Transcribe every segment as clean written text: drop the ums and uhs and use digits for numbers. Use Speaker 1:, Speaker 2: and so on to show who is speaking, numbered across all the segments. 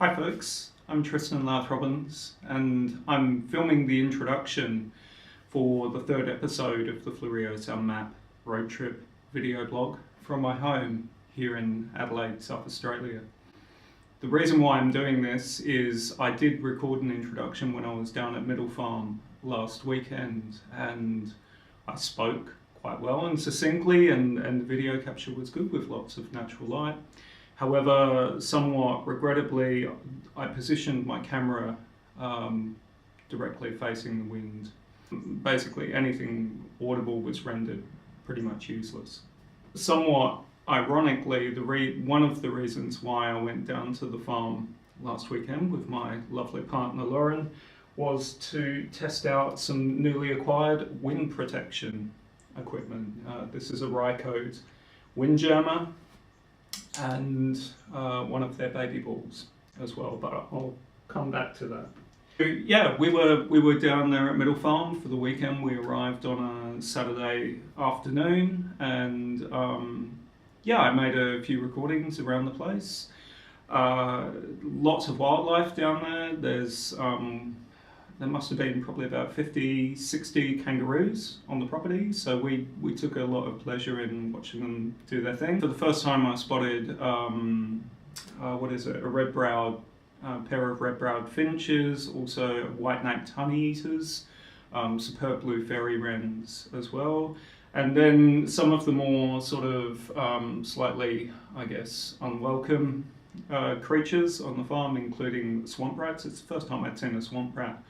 Speaker 1: Hi folks, I'm Tristan Louth-Robins and I'm filming the introduction for the third episode of the Fleurieu Sound Map road trip video blog from my home here in Adelaide, South Australia. The reason why I'm doing this is I did record an introduction when I was down at Middle Farm last weekend and I spoke quite well and succinctly and the video capture was good with lots of natural light. However, somewhat regrettably, I positioned my camera directly facing the wind. Basically, anything audible was rendered pretty much useless. Somewhat ironically, one of the reasons why I went down to the farm last weekend with my lovely partner Lauren was to test out some newly acquired wind protection equipment. This is a Rycote wind jammer and one of their baby balls as well, but I'll come back to that. So, yeah, we were down there at Middle Farm for the weekend. We arrived on a Saturday afternoon and yeah, I made a few recordings around the place. Lots of wildlife down there. There must have been probably about 50, 60 kangaroos on the property, so we took a lot of pleasure in watching them do their thing. For the first time I spotted, a red-browed pair of red-browed finches, also white-napped honeyeaters, superb blue fairy wrens as well, and then some of the more sort of slightly, I guess, unwelcome creatures on the farm, including swamp rats. It's the first time I'd seen a swamp rat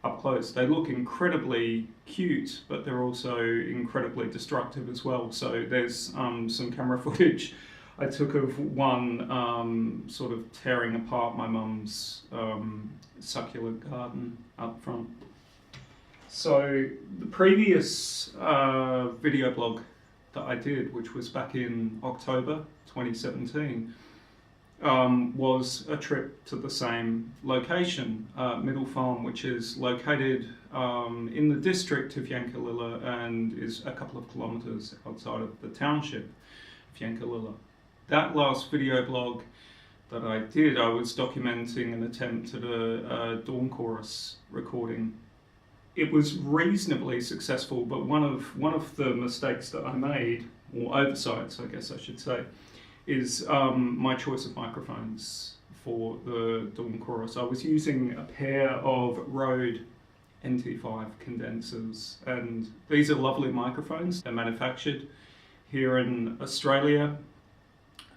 Speaker 1: up close. They look incredibly cute, but they're also incredibly destructive as well. So there's some camera footage I took of one sort of tearing apart my mum's succulent garden up front. So the previous video blog that I did, which was back in October 2017, was a trip to the same location, Middle Farm, which is located in the district of Yankalilla and is a couple of kilometres outside of the township of Yankalilla. That last video blog that I did, I was documenting an attempt at a dawn chorus recording. It was reasonably successful, but one of the mistakes that I made, or oversights I guess I should say, is my choice of microphones for the dawn chorus. I was using a pair of Rode NT5 condensers, and these are lovely microphones. They're manufactured here in Australia,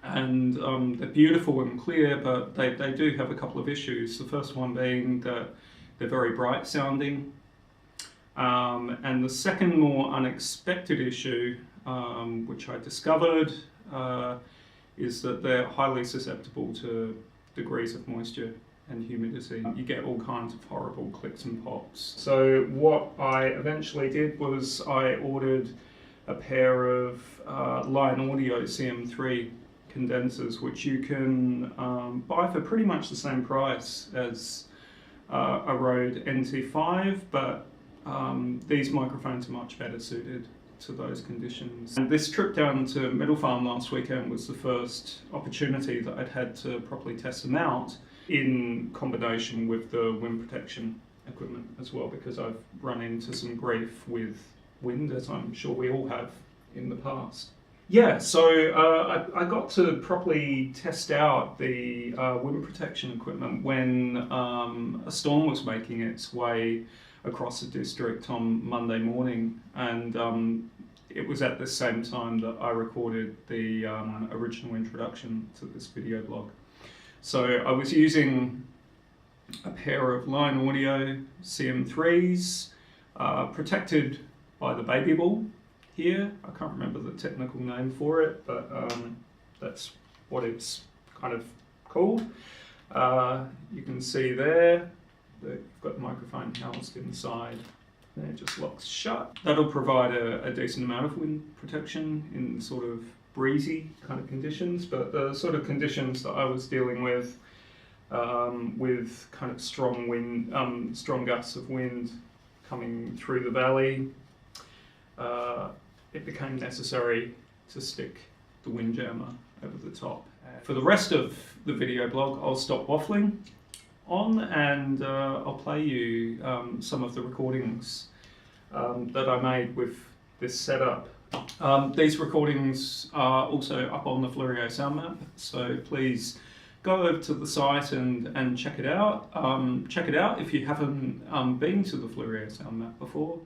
Speaker 1: and they're beautiful and clear, but they do have a couple of issues. The first one being that they're very bright sounding, and the second more unexpected issue, which I discovered, is that they're highly susceptible to degrees of moisture and humidity. You get all kinds of horrible clicks and pops. So what I eventually did was I ordered a pair of Lion Audio CM3 condensers, which you can buy for pretty much the same price as a Rode NT5, but these microphones are much better suited to those conditions. And this trip down to Middle Farm last weekend was the first opportunity that I'd had to properly test them out in combination with the wind protection equipment as well, because I've run into some grief with wind, as I'm sure we all have in the past. Yeah, so I got to properly test out the wind protection equipment when a storm was making its way across the district on Monday morning, and it was at the same time that I recorded the original introduction to this video blog. So I was using a pair of Lion Audio CM3s, protected by the baby ball here. I can't remember the technical name for it, but that's what it's kind of called. You can see there that you've got the microphone housed inside, and it just locks shut. That'll provide a decent amount of wind protection in sort of breezy kind of conditions, but the sort of conditions that I was dealing with kind of strong wind, strong gusts of wind coming through the valley, it became necessary to stick the wind jammer over the top. And For the rest of the video blog, I'll stop waffling on and I'll play you some of the recordings that I made with this setup. These recordings are also up on the Fleurieu sound map, so please go over to the site and check it out. Check it out if you haven't been to the Fleurieu sound map before.